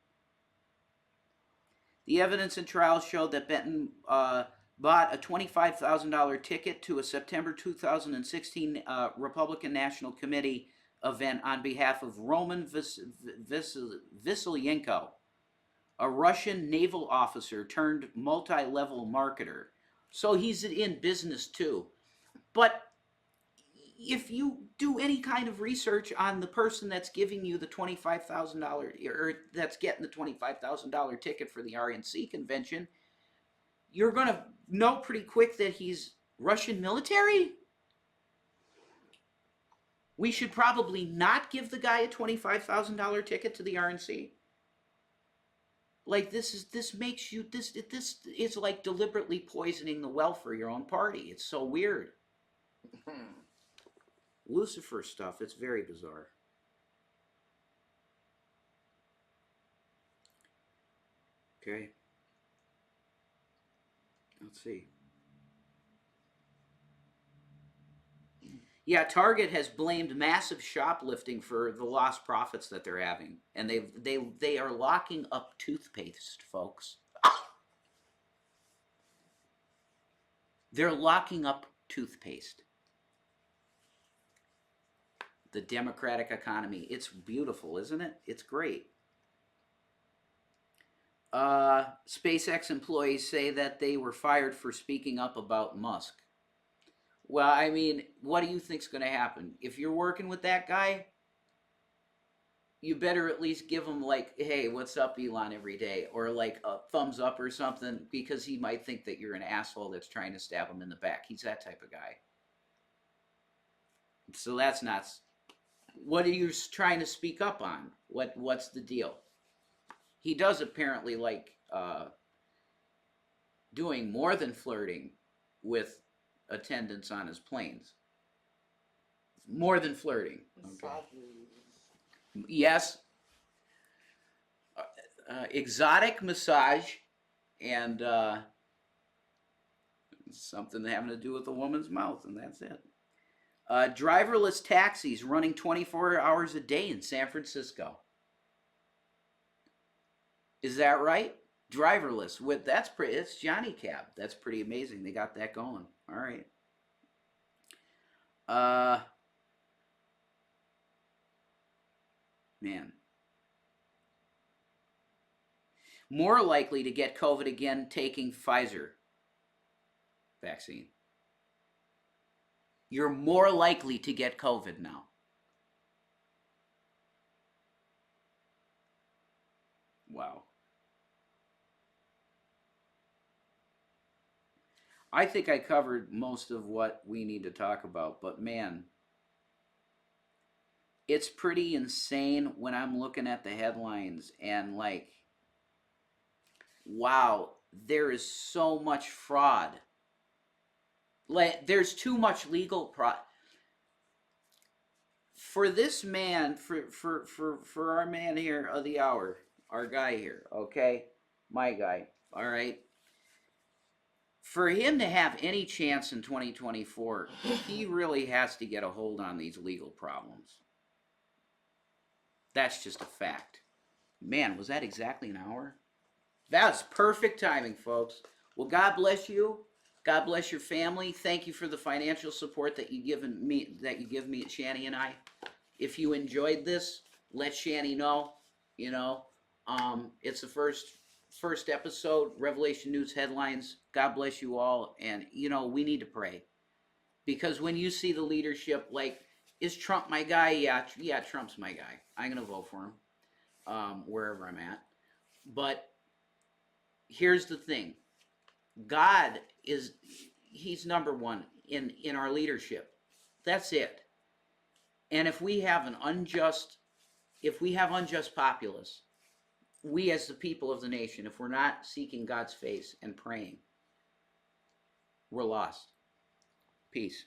The evidence in trial showed that Benton bought a $25,000 ticket to a September 2016 Republican National Committee event on behalf of Roman Vasilyenko, a Russian naval officer turned multi-level marketer. So he's in business too. But if you do any kind of research on the person that's giving you the $25,000 or that's getting the $25,000 ticket for the RNC convention, you're going to know pretty quick that he's Russian military. We should probably not give the guy a $25,000 ticket to the RNC. Like this makes you this is like deliberately poisoning the well for your own party. It's so weird. Lucifer stuff, it's very bizarre. Okay. Let's see. Yeah, Target has blamed massive shoplifting for the lost profits that they're having, and they are locking up toothpaste, folks. They're locking up toothpaste. The democratic economy. It's beautiful, isn't it? It's great. SpaceX employees say that they were fired for speaking up about Musk. Well, I mean, what do you think's going to happen? If you're working with that guy, you better at least give him like, hey, what's up, Elon, every day, or like a thumbs up or something, because he might think that you're an asshole that's trying to stab him in the back. He's that type of guy. So that's not. What are you trying to speak up on? What's the deal? He does apparently like doing more than flirting with attendants on his planes. More than flirting. Okay. Yes. Exotic massage and something having to do with a woman's mouth, and that's it. Driverless taxis running 24 hours a day in San Francisco. Is that right? Driverless. It's Johnny Cab. That's pretty amazing. They got that going. All right. Man. More likely to get COVID again taking Pfizer vaccine. You're more likely to get COVID now. Wow. I think I covered most of what we need to talk about, but man, it's pretty insane when I'm looking at the headlines and like, wow, there is so much fraud. Like, there's too much legal for this man, for our man here of the hour, our guy here, okay, my guy, all right. For him to have any chance in 2024, he really has to get a hold on these legal problems. That's just a fact. Man, was that exactly an hour? That's perfect timing, folks. Well, God bless you. God bless your family. Thank you for the financial support that you give me, Shanny and I. If you enjoyed this, let Shanny know. You know, it's the first episode. Revelation News headlines. God bless you all, and we need to pray because when you see the leadership, like, is Trump my guy? Yeah, Trump's my guy. I'm gonna vote for him wherever I'm at. But here's the thing: God is He's number one in our leadership. That's it. And if we have unjust populace, we as the people of the nation, if we're not seeking God's face and praying, we're lost. Peace.